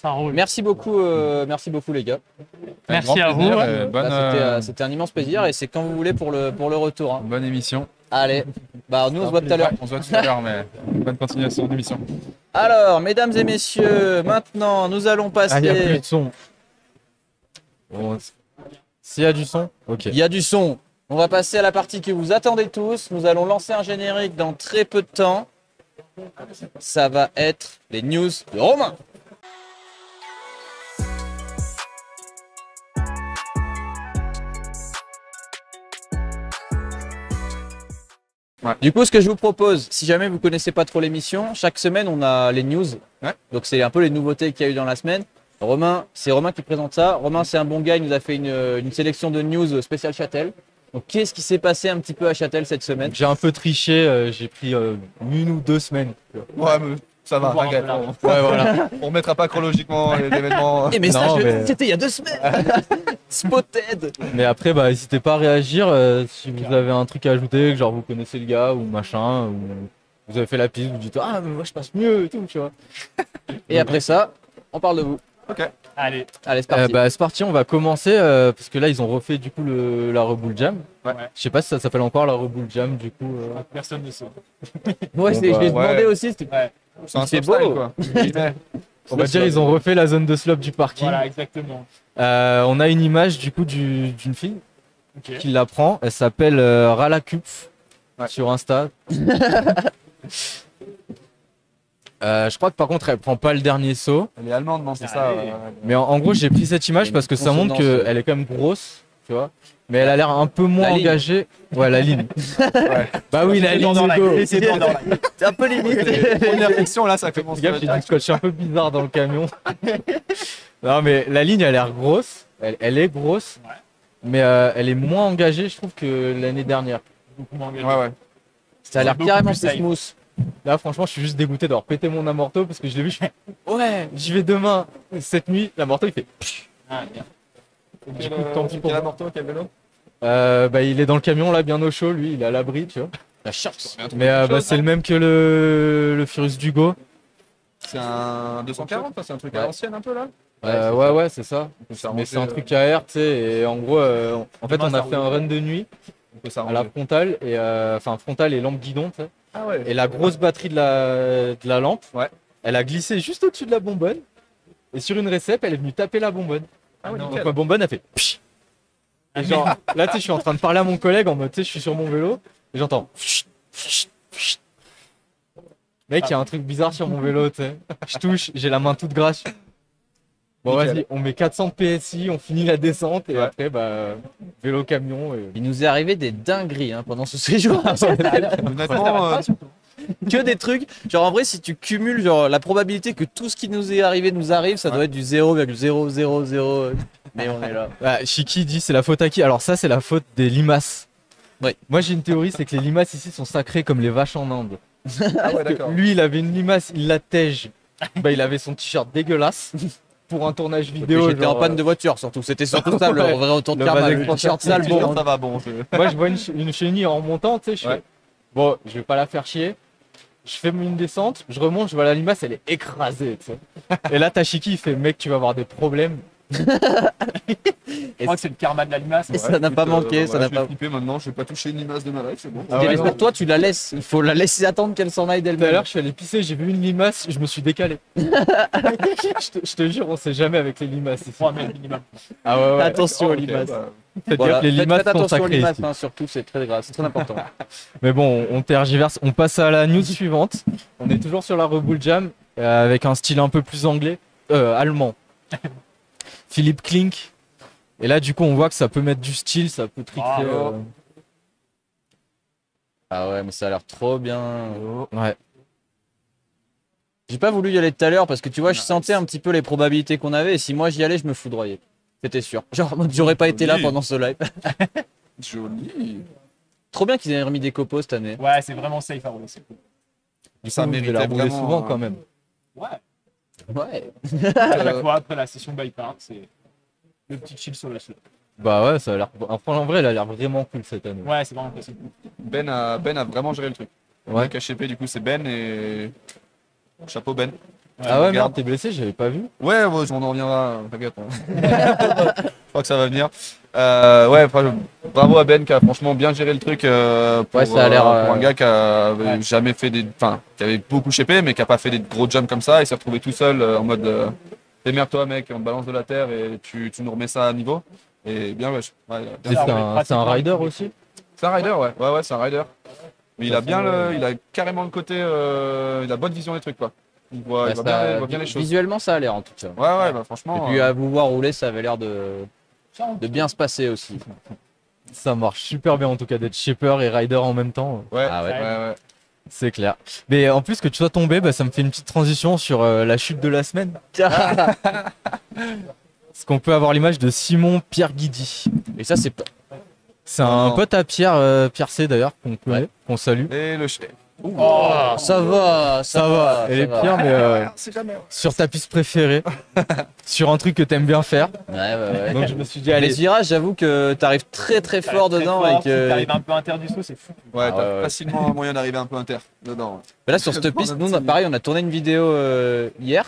Ça roule. Merci beaucoup les gars. Merci à vous. C'était un immense plaisir et c'est quand vous voulez pour le retour. Hein. Bonne émission. Allez, bah nous on se voit tout à l'heure. On se voit tout à l'heure, mais bonne continuation d'émission. Alors, mesdames et messieurs, maintenant nous allons passer. Ah, il n'y a plus de son. Bon, s'il y a du son, ok. Il y a du son. On va passer à la partie que vous attendez tous. Nous allons lancer un générique dans très peu de temps. Ça va être les news de Romain. Ouais. Du coup, ce que je vous propose, si jamais vous connaissez pas trop l'émission, chaque semaine on a les news. Ouais. Donc c'est un peu les nouveautés qu'il y a eu dans la semaine. Romain, c'est Romain qui présente ça. Romain, c'est un bon gars, il nous a fait une sélection de news spéciale Châtel. Donc qu'est-ce qui s'est passé un petit peu à Châtel cette semaine? J'ai un peu triché, j'ai pris 1 ou 2 semaines. Ouais, mais ça va, t'inquiète. Ouais, voilà. On remettra pas chronologiquement les événements. Eh mais ça, Non, mais- c'était il y a 2 semaines. Spotted. Mais après, bah, n'hésitez pas à réagir si vous avez un truc à ajouter, que genre vous connaissez le gars ou machin, ou vous avez fait la piste, vous dites ah, mais moi je passe mieux et tout, tu vois. Et après ça, on parle de vous. Allez. Allez, c'est parti. Bah, c'est parti, on va commencer parce que là ils ont refait du coup la Reboul Jam. Ouais. Je sais pas si ça s'appelle encore la Reboul Jam du coup. Personne ne sait. Ouais, bon, je l'ai bah, demandé aussi. C'était... Ouais. C'est un C'est style, beau. quoi. On va dire ils ont refait la zone de slope du parking. Voilà, exactement. On a une image du coup d'une fille Ok. qui la prend. Elle s'appelle Rala Kupf Ouais. sur Insta. Je crois que par contre elle prend pas le dernier saut. Elle est allemande, non, c'est ça. Allez. Mais en gros j'ai pris cette image parce que ça montre consonance. qu'elle est quand même grosse, tu vois. Mais elle a l'air un peu moins La ligne. engagée. Ouais, la ligne. Bah oui, la ligne. Hugo. C'est dans la C'est un peu limite. Première question, là, ça commence. Les gars, j'ai du scotch un peu bizarre dans le camion. Non, mais la ligne, elle a l'air grosse. Elle est grosse. Ouais. Mais elle est moins engagée, je trouve, que l'année dernière. beaucoup moins engagé. Ouais, ouais. Ça a l'air Beaucoup carrément plus plus safe. smooth. Là, franchement, je suis juste dégoûté d'avoir pété mon amorto parce que je l'ai vu. Je fais ouais, j'y vais demain. Cette nuit, l'amorto, il fait. Ah, bien. Du coup, tant pis pour Quel moi. amorto, quel vélo? Bah, il est dans le camion, là, bien au chaud. Lui, il est à l'abri, tu vois. La chance. Mais bah, c'est le même que le Furious Dugo. C'est un 240, c'est un truc à Ouais. l'ancienne un peu là. Ouais, c'est ça. On peut Mais s'arranger, c'est un truc AR, tu sais. Et en gros, en fait, Demain, on a ça fait un roule. run de nuit on peut à la s'arranger. frontale. Et enfin, frontale et lampe guidon, tu sais. Ah ouais. Et la grosse batterie de la lampe, Ouais. elle a glissé juste au-dessus de la bonbonne. Et sur une récep, elle est venue taper la bonbonne. Ah ouais, Donc nickel. ma bonbonne a fait psh. Et genre, là, tu sais, je suis en train de parler à mon collègue en mode, tu sais, je suis sur mon vélo. Et j'entends psh, psh, psh. Mec, il y a un truc bizarre sur mon vélo, tu sais. Je touche, j'ai la main toute grasse. Bon, Nickel. vas-y, on met 400 PSI, on finit la descente. Et Ouais. après, bah, vélo, camion. Et... Il nous est arrivé des dingueries hein, pendant ce séjour. Honnêtement, Que des trucs. Genre en vrai, si tu cumules genre la probabilité que tout ce qui nous est arrivé nous arrive, ça doit être du 0,000. Mais on est là. Ah, Chiki dit c'est la faute à qui? Alors ça c'est la faute des limaces. Ouais. Moi j'ai une théorie, c'est que les limaces ici sont sacrées comme les vaches en Inde. ah ouais, Que d'accord. lui il avait une limace, il la tège. Bah il avait son t-shirt dégueulasse pour un tournage vidéo. J'étais en genre, panne de voiture surtout. C'était surtout ça le Ouais. vrai retour de Le karma. bas Le expanseur. t-shirt sale, bon. Ça va, bon. Moi je vois une chenille en montant, tu sais, je Ouais. fais bon, je vais pas la faire chier. Je fais une descente, je remonte, je vois la limace, elle est écrasée, tu sais. Et là t'as Chiki, il fait mec tu vas avoir des problèmes. Je crois que c'est le karma de la limace. Et ça n'a pas manqué, ça n'a Je vais pas. flipper maintenant, je vais pas toucher une limace de ma life, c'est bon. Ah ouais, Mais non. pour toi, tu la laisses. Il faut la laisser attendre qu'elle s'en aille Tout à d'elle-même. l'heure, je suis allé pisser, j'ai vu une limace, je me suis décalé. je te jure, on sait jamais avec les limaces ici. 3 mètres minimum. Ah ouais, ouais. Attention aux Ok, limaces. bah, Faites Voilà. gaffe, les Faites limaces sont attention aux sacrées limaces, ici. hein, surtout, c'est très grave, c'est très important. Mais bon, on tergiverse. On passe à la news suivante. On est toujours sur la Reboul Jam avec un style un peu plus anglais, allemand. Philippe Klink. Et là, du coup, on voit que ça peut mettre du style, ça peut triquer. Bravo. Ah ouais, mais ça a l'air trop bien. Ouais. J'ai pas voulu y aller tout à l'heure parce que tu vois, je sentais un petit peu les probabilités qu'on avait et si moi j'y allais, je me foudroyais. C'était sûr. Genre, j'aurais pas été là Joli. pendant ce live. Joli. Trop bien qu'ils aient remis des copeaux cette année. Ouais, c'est vraiment safe à rouler. C'est cool. Du Ça coup, vous devez méritait la rouler vraiment, souvent quand même. Ouais. Ouais. À chaque fois après la session bike park, c'est le petit chill sur la slope. Bah ouais, ça a l'air. Enfin, en vrai, elle a l'air vraiment cool cette année. Ouais, c'est vraiment possible. Ben a vraiment géré le truc. Ouais. Le KHP, du coup, c'est Ben et. Chapeau Ben. Ah ouais, regarde. merde, t'es blessé, j'avais pas vu. Ouais, bon, on en reviendra, t'inquiète. Hein. Je crois que ça va venir. Ouais, bravo à Ben qui a franchement bien géré le truc pour, Ouais, ça a l'air, pour un gars qui a ouais. jamais fait des. Enfin, qui avait beaucoup shapé, mais qui a pas fait des gros jumps comme ça. Il s'est retrouvé tout seul en mode démerde-toi, mec, on te balance de la terre et tu nous remets ça à niveau. Et bien, ouais. Ouais, Et Ça, c'est on est un pratiquement rider avec- aussi. c'est un rider, ouais. Ouais, c'est un rider. Mais il a bien il a carrément le côté. Il a bonne vision des trucs, quoi. Il voit, Bah, il voit bien les choses. visuellement, ça a l'air en tout cas. Ouais, ouais, bah Et franchement. puis à vous voir rouler, ça avait l'air de bien se passer aussi. Ça marche super bien en tout cas d'être shaper et rider en même temps. Ouais, Ah ouais. ouais, ouais. C'est clair. Mais en plus que tu sois tombé, bah, ça me fait une petite transition sur la chute de la semaine. Parce qu'on peut avoir l'image de Simon Pierre Guidi. Et ça, c'est C'est un non. pote à Pierre, Pierre C d'ailleurs, qu'on connaît, Ouais. qu'on salue. Et le. Oh, ça va, Ça va, elle est pire, mais C'est jamais. sur ta piste préférée, sur un truc que t'aimes bien faire. Ouais, ouais. Donc je me suis dit, Les allez, virages, j'avoue que t'arrives très très fort Très dedans fort, et si que. t'arrives un peu inter du saut, c'est fou. Ouais, Ah t'as ouais, ouais. facilement un moyen d'arriver un peu inter dedans. Mais là, sur cette piste, nous, pareil, on a tourné une vidéo hier.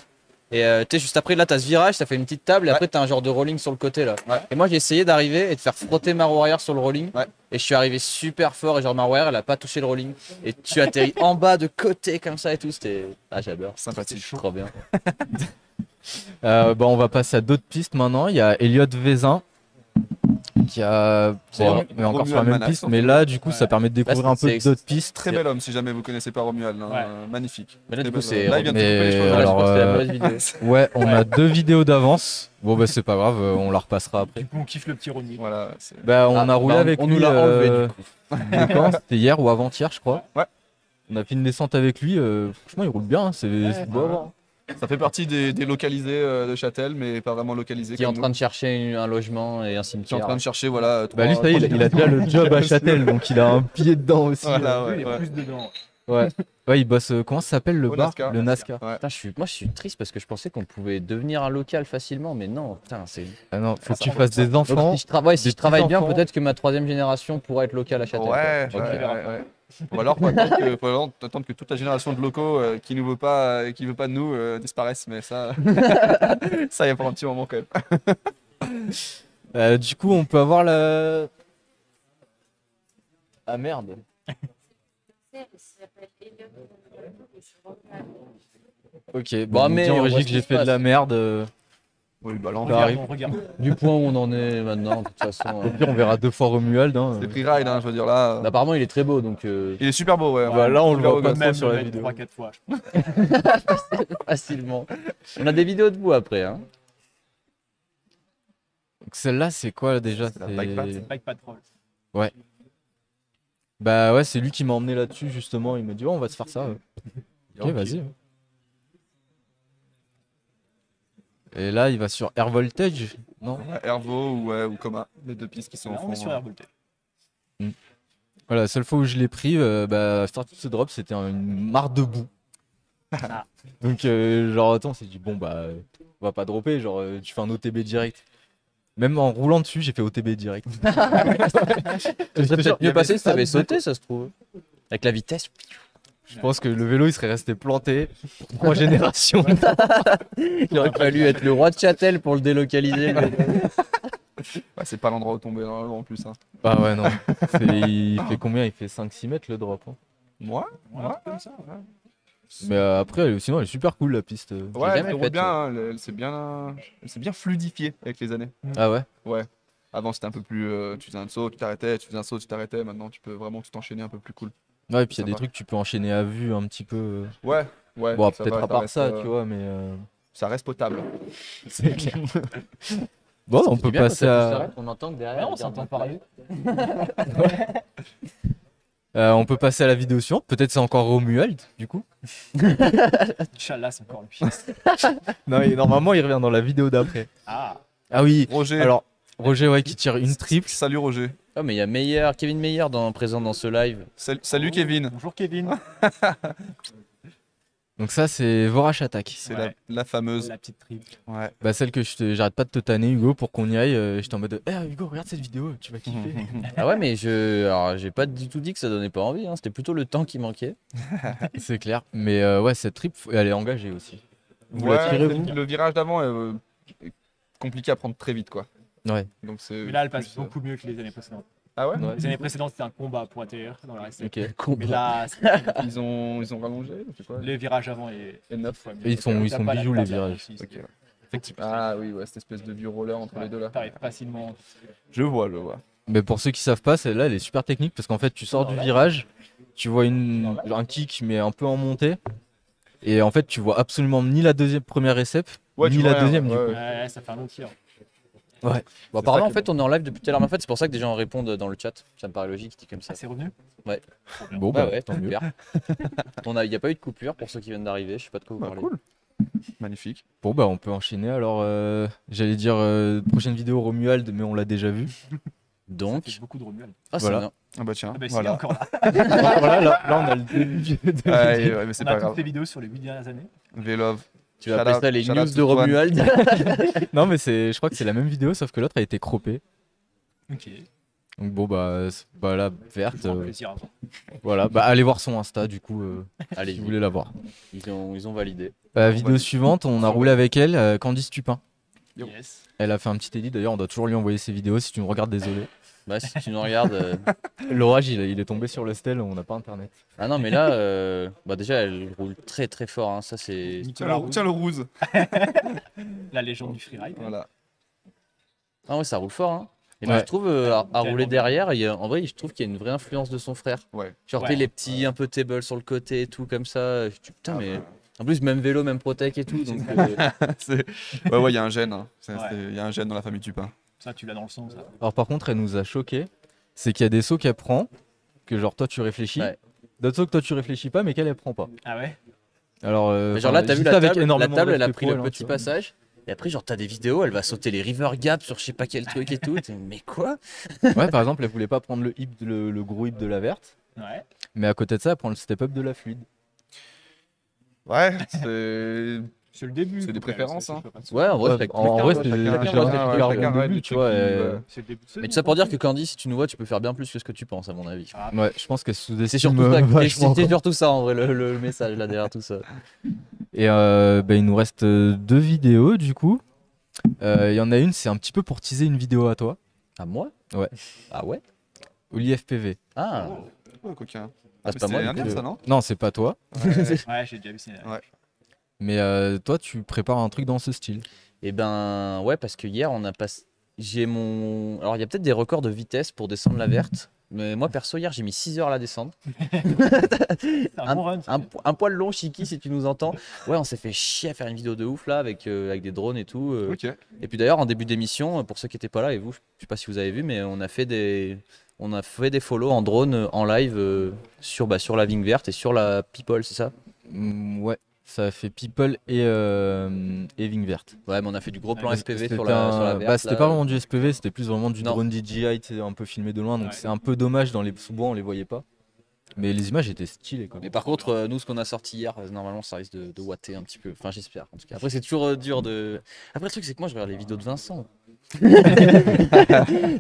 Et tu sais, juste après, là, t'as ce virage, ça fait une petite table. Et après, t'as un genre de rolling sur le côté là. Ouais. Et moi, j'ai essayé d'arriver et de faire frotter ma roue arrière sur le rolling. Ouais. Et je suis arrivé super fort. Et genre, ma roue arrière, elle a pas touché le rolling. Et tu atterris en bas de côté comme ça et tout. C'était. Ah, j'adore. Sympathique. Trop bien. bah, on va passer à d'autres pistes maintenant. Il y a Elliot Vézin qui a. C'est Bon, Romuald mais encore sur la même Manax, piste, en mais fait. là, du coup, Ouais. ça permet de découvrir un peu c'est- d'autres pistes. Très bel homme si jamais vous connaissez pas Romuald. Hein. Ouais. Magnifique. Mais là, du Très coup, bel c'est. homme. Là, il vient de Mais couper les cheveux. Voilà, alors, je pense que c'est la mauvaise vidéo. Ouais, on a 2 vidéos d'avance. Bon, bah, c'est pas grave, on la repassera après. Du coup, on kiffe le petit Ronnie. Voilà. c'est- Bah, on Ah, a roulé bah, avec on lui. nous l'a enlevé, du coup. Quand c'était hier ou avant-hier, je crois. Ouais. On a fait une descente avec lui. Franchement, il roule bien. Hein, c'est beau à voir. Ça fait partie des localisés de Châtel, mais pas vraiment localisés. Qui est en comme train nous. de chercher un logement et un Qui est en cimetière. train de chercher, voilà. Bah, lui, ça y est, il a déjà le job à Châtel, donc il a un pied dedans aussi. Voilà, Lui, ouais. il est ouais. plus dedans. Ouais. Ouais, il bosse. Comment ça s'appelle le Au bar NASCAR. Le NASCAR. Ouais. Putain, moi, je suis triste parce que je pensais qu'on pouvait devenir un local facilement, mais non, putain, c'est. Ah non, faut que Ça tu va fasses comme des ça. enfants. Donc, si je, ouais, si des je travaille bien, petits-enfants. peut-être que ma troisième génération pourra être locale à Châtel. Ouais, quoi. ouais, Ok. ouais, ouais. Ou alors, faut attendre que toute la génération de locaux qui ne veut pas, qui veut pas de nous disparaisse. Mais ça, ça y a pour un petit moment quand même. Du coup, on peut avoir la. Ah merde. Ok, bon, mais mais en on voit régie ce que qui j'ai se fait de passe. la merde. Oui, bah là, on Ça arrive. Regarde. Du point où on en est maintenant, de toute façon. Au pire, on verra 2 fois Romuald. Hein. c'est free ride, hein, je veux dire là. Apparemment, il est très beau, donc Il est super beau, ouais. Bah, là, on le voit pas Même trop sur la le vidéo. 3-4 fois. je pense. facilement. On a des vidéos de vous après. Hein. Donc celle-là, c'est quoi déjà? C'est la bike path. C'est Bike Patrol. Bah ouais, c'est lui qui m'a emmené là-dessus justement. Il m'a dit, oh, on va se faire ça. Ok, vas-y. Et là, il va sur Air Voltage, non? Ouais, Hervo ou Coma, les deux pistes qui sont au Là, fond. on est sur Airvoltage. Voilà, la seule fois où je l'ai pris, bah, faire tout ce drop, c'était une mare de boue. Ah. Donc, genre, attends, on s'est dit, bon, bah, on va pas dropper, genre, tu fais un OTB direct. Même en roulant dessus, j'ai fait OTB direct. Ça serait peut-être il y mieux avait passé si ça t'avais de- sauté, ça se trouve. Avec la vitesse. Je pense que le vélo, il serait resté planté pour 3 générations. Il aurait fallu être le roi de Châtel pour le délocaliser. Ouais, c'est pas l'endroit où tomber normalement en plus. Hein. Bah ouais, non. Il fait combien? Il fait 5-6 mètres le drop. Hein. Moi Ouais, un truc comme ça. Ouais. Mais après, sinon, elle est super cool la piste. Ouais, jamais elle roule fait, bien, hein, elle s'est bien fluidifiée avec les années. Ah ouais? Ouais. Avant c'était un peu plus. Tu faisais un saut, tu t'arrêtais, tu faisais un saut, tu t'arrêtais. Maintenant tu peux vraiment tout enchaîner un peu plus cool. Ouais, et puis il y a des Sympa. trucs que tu peux enchaîner à vue un petit peu. Ouais, ouais. Bon, ça peut-être va, à part reste, ça, tu vois, mais. Ça reste potable. C'est clair. Bon, on peut passer à. On entend que Ouais, derrière. on s'entend parler. On peut passer à la vidéo suivante. Peut-être c'est encore Romuald, du coup. Inch'Allah, c'est encore lui. Non, et normalement, il revient dans la vidéo d'après. Ah, Ah oui. Roger. Alors, Roger, ouais, qui tire une triple. Salut Roger. Oh, mais il y a Kevin Meyer présent dans ce live. Salut Kevin. bonjour Kevin. Donc ça, c'est Vorash Attack. C'est Ouais. la fameuse. La petite triple. Ouais. Bah celle que j'arrête pas de te tanner, Hugo, pour qu'on y aille. J'étais en mode, Hugo, regarde cette vidéo, tu vas kiffer. Ah ouais, mais alors, j'ai pas du tout dit que ça donnait pas envie. Hein. C'était plutôt le temps qui manquait. C'est clair. Mais ouais, cette trip, elle est engagée aussi. Vous la tirez, vous? le virage d'avant est compliqué à prendre très vite, quoi. Ouais. Donc c'est. Mais là, elle passe plus, beaucoup mieux que les années précédentes. Ah ouais? Ouais. Les années précédentes, c'était un combat pour atterrir dans la recette. Ok. Mais là, Ils ont rallongé, c'est quoi? le virage avant est Et neuf. fois mieux. Ils sont T'as pas la bijoux, les place avant virages. aussi, Ok. c'est- Effectivement. Ah oui, ouais, cette espèce de vieux roller entre les deux là. T'arrives facilement. Je vois, je vois. Mais pour ceux qui savent pas, celle-là, elle est super technique parce qu'en fait, tu sors du virage, tu vois un kick mais un peu en montée. Et en fait, tu vois absolument ni la première récep, Ouais, ni tu la vois rien, deuxième du ouais, coup. ouais. Ouais, ça fait un long tir. Bon, C'est apparemment, ça en fait, on est en live depuis tout à l'heure. Mais en fait, c'est pour ça que des gens répondent dans le chat. Ça me paraît logique, dit comme ça. Ça c'est revenu. Ouais. Trop bien. Bon, Bah bah, ouais, tant mieux. super. Il n'y a pas eu de coupure pour ceux qui viennent d'arriver. Je sais pas de quoi vous Bah, parlez. cool. Magnifique. Bon, bah, on peut enchaîner. Alors, j'allais dire prochaine vidéo Romuald, mais on l'a déjà vu. Donc, Ça fait beaucoup de Romuald. ah, c'est Voilà. bien. Ah bah tiens, Ah bah si, voilà. encore là. Voilà, là, on a le début de Ouais, mais c'est On pas a toutes grave. les vidéos sur les 8 dernières années. V-Love. Tu vas appeler ça les Shout news out de to Swan. Romuald. Non, mais je crois que c'est la même vidéo, sauf que l'autre a été croppée. Ok. Donc, bon, bah, là, verte. Grand plaisir à voir. Voilà, bah, allez voir son Insta du coup, Allez, si vous voulez la voir. ils ont validé. Vidéo suivante, on a roulé avec elle, Candice Tupin. Yo. Yes. Elle a fait un petit edit, d'ailleurs, on doit toujours lui envoyer ses vidéos. Si tu nous regardes, désolé. Bah, si tu nous regardes. L'orage, il est tombé sur le stel, on n'a pas internet. Ah non, mais là, bah déjà, elle roule très très fort. Hein. Ça, c'est. Nicolas Roux, Tiens le ruse. la légende du freeride. Voilà. Ah ouais, ça roule fort. Hein. Et Ouais. moi, je trouve, à Tellement rouler bien. derrière, en vrai, je trouve qu'il y a une vraie influence de son frère. Ouais. Genre, Ouais. tu sais, les petits un peu table sur le côté et tout, comme ça. Putain, Ah mais. bah. En plus, même vélo, même Protec et tout. Donc, Ouais, il y a un gène. Hein. Ouais. Il y a un gène dans la famille Tupin. Ça, tu l'as dans le sang, ça. Alors, par contre, elle nous a choqué. C'est qu'il y a des sauts qu'elle prend, que genre toi tu réfléchis. Ouais. D'autres sauts que toi tu réfléchis pas, mais qu'elle elle prend pas. Ah ouais. Alors, mais genre là, t'as vu la table, elle a pris le hein, petit passage. Et après, genre, t'as des vidéos, elle va sauter les river gaps sur je sais pas quel truc et tout. T'es, mais quoi? Ouais, par exemple, elle voulait pas prendre le gros hip de la verte, Ouais. mais à côté de ça, elle prend le step-up de la fluide. Ouais, c'est. C'est le début. C'est des quand même, préférences, c'est- hein. c'est pas de- Ouais, en vrai, Ouais, c'est en vrai, chacun- c'est chacun- clairement chacun le règle début, le tu vois. truc qui, C'est le début de saison. Mais tout ça pour dire que Candy, si tu nous vois, tu peux faire bien plus que ce que tu penses, à mon avis. Ah, Ouais, je pense qu'elle sous-estime C'est surtout ça, vachement, c'était quoi. surtout ça en vrai, le message là derrière tout ça. Et bah, il nous reste 2 vidéos du coup. Il y en a une, c'est un petit peu pour teaser une vidéo à toi. À moi? Ouais. Ah ouais? Au l'IFPV. Ah, Oh, coquin. Ah, c'est pas moi, indien, du coup. ça, non? Non, c'est pas toi. Ouais, j'ai déjà vu. C'est Ouais. Mais toi, tu prépares un truc dans ce style. et ben ouais, parce que hier on a passé. J'ai mon. Alors il y a peut-être des records de vitesse pour descendre la verte. Mais moi perso, hier j'ai mis 6 heures à la descendre. c'est un bon run. ça. Un poil long, Chiki, si tu nous entends. Ouais, on s'est fait chier à faire une vidéo de ouf là avec des drones et tout. Ok. Et puis d'ailleurs, en début d'émission, pour ceux qui n'étaient pas là et vous, je sais pas si vous avez vu, mais on a fait des follow en drone en live sur la vigne verte et sur la People, c'est ça? Ouais, ça a fait People et Vigne Verte. Ouais, mais on a fait du gros plan Ouais, SPV C'était sur la verte. c'était là. pas vraiment du SPV, c'était plus vraiment du Non. drone DJI, tu sais, un peu filmé de loin, donc Ouais. c'est un peu dommage dans les sous-bois, on les voyait pas. Mais les images étaient stylées quoi. Mais par contre, nous, ce qu'on a sorti hier, normalement, ça risque de watter un petit peu. Enfin, j'espère. En tout cas, après, c'est toujours dur de. Après, le truc, c'est que moi, je regarde les vidéos de Vincent.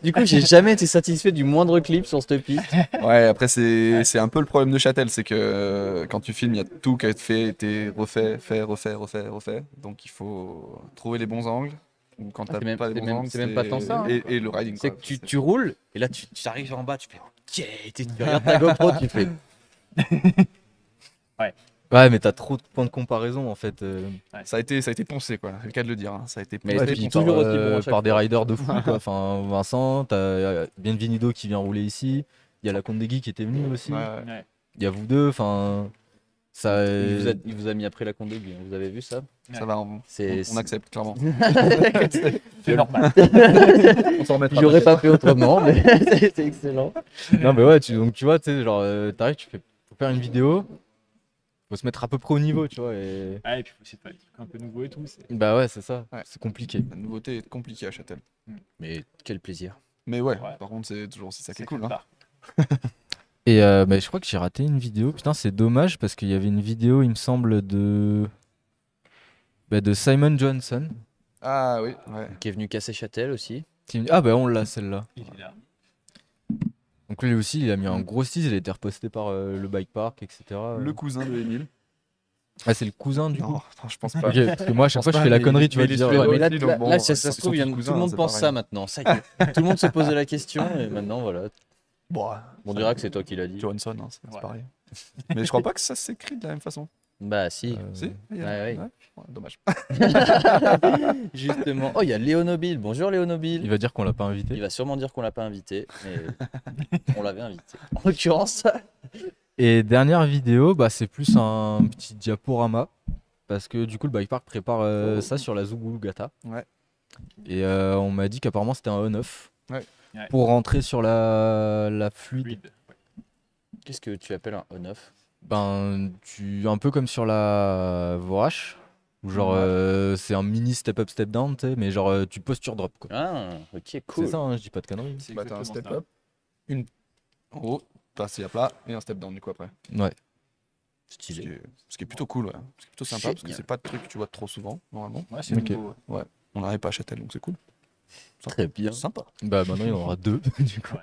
Du coup, j'ai jamais été satisfait du moindre clip sur cette piste. Ouais, après, c'est un peu le problème de Châtel, c'est que quand tu filmes, il y a tout qui a été refait, refait. Donc il faut trouver les bons angles. Ou quand Ah, t'as c'est même- pas les c'est bons même- angles, c'est même pas tant ça, hein. Et le riding. C'est quoi. que tu roules et là, tu arrives en bas, tu fais OK. Tu regardes ta GoPro, tu fais. Ouais, mais t'as trop de points de comparaison en fait. Ça a été poncé, quoi. C'est le cas de le dire. Hein. Ça a été Mais poncé, c'est poncé. toujours aussi bon à chaque par des fois. riders de fou quoi. Enfin, Vincent, t'as Bienvenido qui vient rouler ici. Il y a la Condegui qui était venue aussi. Ouais. Ouais. Il y a vous deux, enfin. Ça. Il vous a mis après la Condé, vous avez vu ça? Ça va, on accepte, clairement. C'est normal. On s'en remettra. J'aurais pas fait autrement, mais c'est excellent. Non, mais ouais, donc tu vois, tu sais, genre, t'arrives, tu fais. Faut faire une vidéo. Faut se mettre à peu près au niveau, tu vois. Et... Ouais, et puis faut essayer de faire des trucs un peu nouveaux et tout. Bah ouais, c'est ça. Ouais. C'est compliqué. La nouveauté est compliquée à Châtel. Mais quel plaisir. Mais ouais, Ouais. par contre, c'est toujours aussi ça qui est C'est cool. comme Hein. ça. Et bah, je crois que j'ai raté une vidéo. Putain, c'est dommage parce qu'il y avait une vidéo, il me semble, de Simon Johnson. Ah oui, ouais. Qui est venu casser Châtel aussi. Ah bah on l'a celle-là. Il est là. Donc lui aussi, il a mis un gros tease, il a été reposté par le Bike Park, etc. Le cousin de Émile. Ah, c'est le cousin du coup. Non, je pense pas. Ok, parce que moi, à chaque fois, je pas, fais la mais- connerie, tu mais vas il dire. est Ouais, mais là, aussi, donc là, bon, là, c'est ça se son trouve, petit cousin, tout le monde c'est pense pareil. ça maintenant. Ça y est. Tout le monde se posait la question et maintenant, voilà. Bon, On dira que c'est toi qui l'as dit. Johansson, hein, c'est Ouais. pareil. Mais je crois pas que ça s'écrit de la même façon. Bah, si. Si ouais. Ouais, dommage. Justement. Oh, il y a Léonobile. Bonjour Léonobile. Il va dire qu'on l'a pas invité. Il va sûrement dire qu'on l'a pas invité, mais on l'avait invité. En l'occurrence, Et dernière vidéo, bah, c'est plus un petit diaporama. Parce que du coup, le bike park prépare ça sur la Zugulugata. Ouais. Et on m'a dit qu'apparemment c'était un on-off. Ouais. Ouais. Pour rentrer sur la fluide. Fluide. qu'est-ce que tu appelles un on-off? Ben, un peu comme sur la Vorash. Où genre, c'est un mini step-up, step-down, tu sais. Mais genre, tu posture drop quoi. Ah, ok, cool. C'est ça, hein, je dis pas de conneries. C'est Bah, t'as un exactement step ça. up, en haut, t'as assis à plat et un step down du coup après. Ouais. Stylé. Ce qui est plutôt cool, ouais. Ce qui est plutôt sympa parce que Génial. c'est pas de truc que tu vois trop souvent normalement. Ouais, c'est Ok. nouveau, ouais. On n'arrive pas à Châtel donc c'est cool. Très bien. Sympa. Bah, maintenant il y en aura deux. Du coup.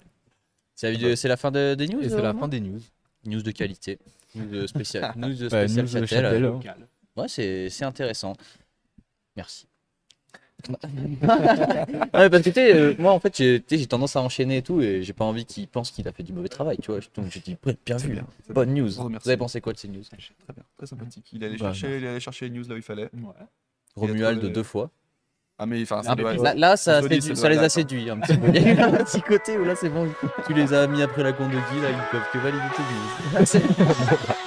C'est la, vidéo, c'est la fin des news. Et c'est la vraiment fin des news. News de qualité. News spéciale. News Ouais, spéciale news de Châtel. Châtel. Local. Ouais, c'est intéressant. Merci. Ouais, parce que tu sais, moi en fait j'ai tendance à enchaîner et tout et j'ai pas envie qu'il pense qu'il a fait du mauvais travail, tu vois. Donc je dis bien C'est vu, bien, c'est bonne news. On remercie. Vous avez pensé quoi de ces news? Très bien, très sympathique. Il allait Bah, chercher les news là où il fallait. Ouais. Romuald trouvé- 2 fois. Ah mais enfin, Ah, ça doit- là, ça, je te dis, séduit- ça ça doit les être a là, séduits un petit peu. Il y a eu un petit côté où là c'est bon, tu les as mis après la Gondoki, là ils peuvent que valider tes news.